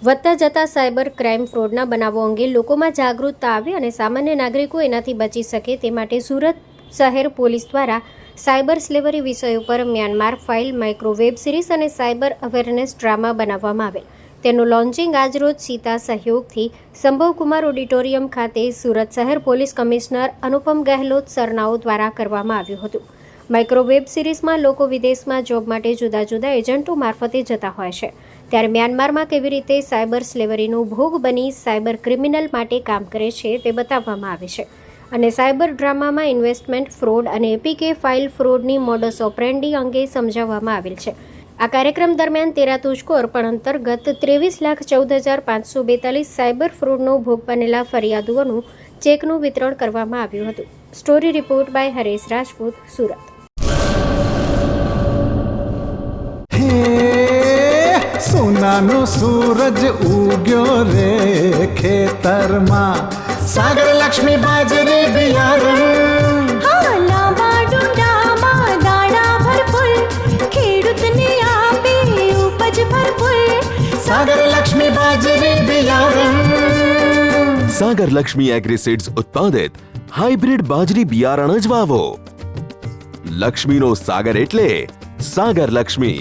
વધતા જતા cyber crime ફ્રોડના બનાવો અંગે લોકોમાં જાગૃતતા આવે અને સામાન્ય નાગરિકો એનાથી બચી શકે તે માટે સુરત શહેર પોલીસ દ્વારા સાયબર સ્લેવરી વિષય ઉપર Myanmar file micro web series અને સાયબર અવેરનેસ ડ્રામા બનાવવામાં આવેલ. તેનું લોન્ચિંગ આજરોજ સીતા સહયોગથી સંભવકુમાર ઓડિટોરિયમ ખાતે સુરત શહેર પોલીસ કમિશનર અનુપમ ગહેલોત સરનાઓ દ્વારા કરવામાં આવ્યું હતું. માઇક્રો વેબ સિરીઝમાં લોકો વિદેશમાં જોબ માટે જુદા જુદા એજન્ટો મારફતે જતા હોય છે, ત્યારે મ્યાનમારમાં કેવી રીતે સાયબર સ્લેવરીનો ભોગ બની સાયબર ક્રિમિનલ માટે કામ કરે છે તે બતાવવામાં આવે છે અને સાયબર ડ્રામામાં ઇન્વેસ્ટમેન્ટ ફ્રોડ અને એપીકે ફાઇલ ફ્રોડની મોડસ ઓપરેન્ડી અંગે સમજાવવામાં આવેલ છે. આ કાર્યક્રમ દરમિયાન તેરા તુજકો અર્પણ અંતર્ગત 23,14,542 સાયબર ફ્રોડનો ભોગ બનેલા ફરિયાદોનું ચેકનું વિતરણ કરવામાં આવ્યું હતું. Story report by Haresh Rajput, Surat. સોનાનો સૂરજ ઉગ્યો રે ખેતરમાં, સાગર લક્ષ્મી બાજરી બિયારણ, લાંબા ડુંડામાં દાણા ભરપૂર, ખેડૂતને આપે ઉપજ ભરપૂર. સાગર લક્ષ્મી બાજરી બિયારણ. સાગર લક્ષ્મી એગ્રીસીડ્સ ઉત્પાદિત હાઇબ્રિડ બાજરી બિયારણ જ વાવો. લક્ષ્મીનો સાગર એટલે સાગર લક્ષ્મી.